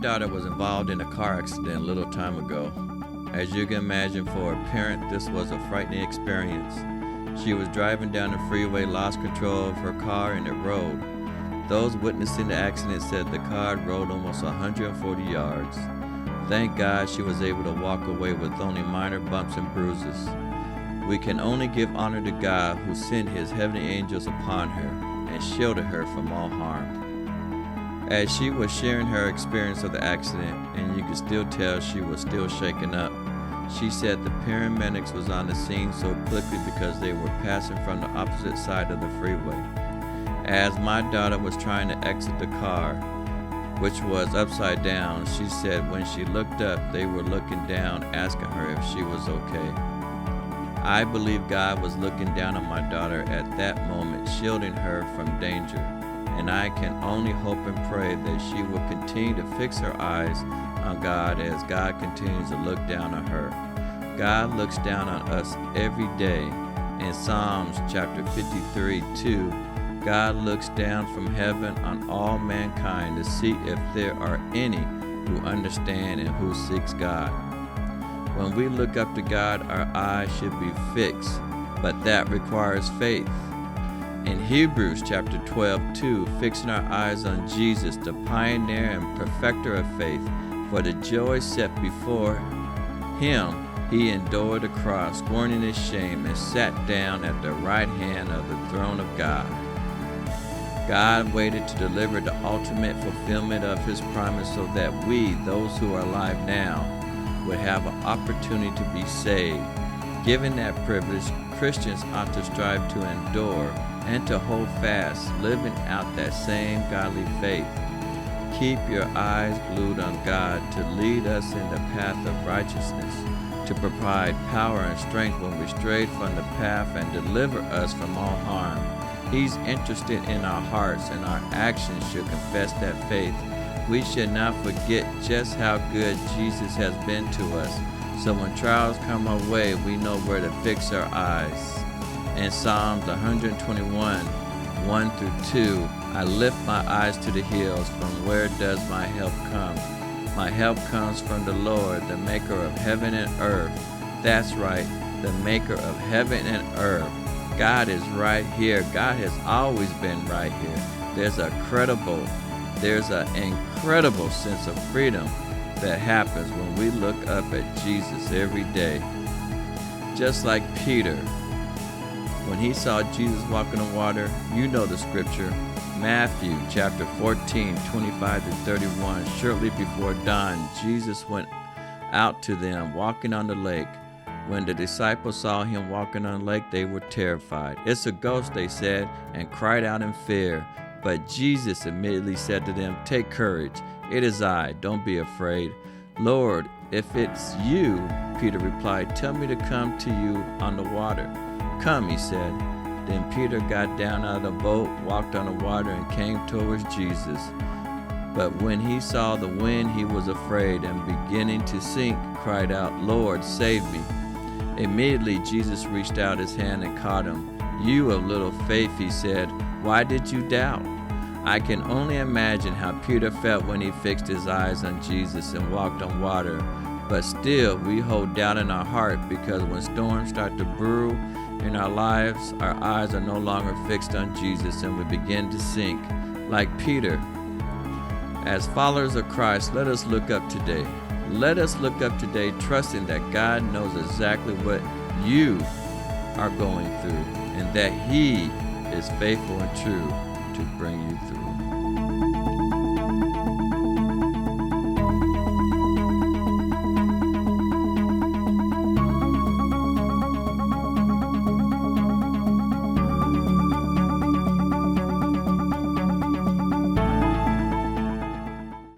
daughter was involved in a car accident a little time ago. As you can imagine, for a parent, this was a frightening experience. She was driving down the freeway, lost control of her car, and it rolled. Those witnessing the accident said the car rolled almost 140 yards. Thank God she was able to walk away with only minor bumps and bruises. We can only give honor to God, who sent his heavenly angels upon her and shielded her from all harm. As she was sharing her experience of the accident, and you could still tell she was still shaken up, she said the paramedics was on the scene so quickly because they were passing from the opposite side of the freeway. As my daughter was trying to exit the car, which was upside down, she said when she looked up, they were looking down, asking her if she was okay. I believe God was looking down on my daughter at that moment, shielding her from danger. And I can only hope and pray that she will continue to fix her eyes on God as God continues to look down on her. God looks down on us every day. In Psalms chapter 53:2, God looks down from heaven on all mankind to see if there are any who understand and who seeks God. When we look up to God, our eyes should be fixed, but that requires faith. In Hebrews chapter 12:2, fixing our eyes on Jesus, the pioneer and perfecter of faith, for the joy set before him, he endured the cross, scorning his shame, and sat down at the right hand of the throne of God. God waited to deliver the ultimate fulfillment of his promise so that we, those who are alive now, would have an opportunity to be saved. Given that privilege, Christians ought to strive to endure and to hold fast, living out that same godly faith. Keep your eyes glued on God to lead us in the path of righteousness, to provide power and strength when we stray from the path and deliver us from all harm. He's interested in our hearts, and our actions should confess that faith. We should not forget just how good Jesus has been to us, so when trials come our way, we know where to fix our eyes. In Psalms 121, 1-2, I lift my eyes to the hills, from where does my help come? My help comes from the Lord, the maker of heaven and earth. That's right, the maker of heaven and earth. God is right here. God has always been right here. There's an incredible sense of freedom that happens when we look up at Jesus every day. Just like Peter, when he saw Jesus walking on water, you know the scripture, Matthew chapter 14, 25-31. Shortly before dawn, Jesus went out to them walking on the lake. When the disciples saw him walking on the lake, they were terrified. It's a ghost, they said, and cried out in fear. But Jesus immediately said to them, take courage. It is I. Don't be afraid. Lord, if it's you, Peter replied, tell me to come to you on the water. Come, he said. Then Peter got down out of the boat, walked on the water, and came towards Jesus. But when he saw the wind, he was afraid, and beginning to sink, cried out, Lord, save me. Immediately Jesus reached out his hand and caught him. You of little faith, he said, why did you doubt? I can only imagine how Peter felt when he fixed his eyes on Jesus and walked on water. But still, we hold doubt in our heart, because when storms start to brew in our lives, our eyes are no longer fixed on Jesus and we begin to sink. Like Peter, as followers of Christ, let us look up today. Let us look up today, trusting that God knows exactly what you are going through and that He is faithful and true to bring you through.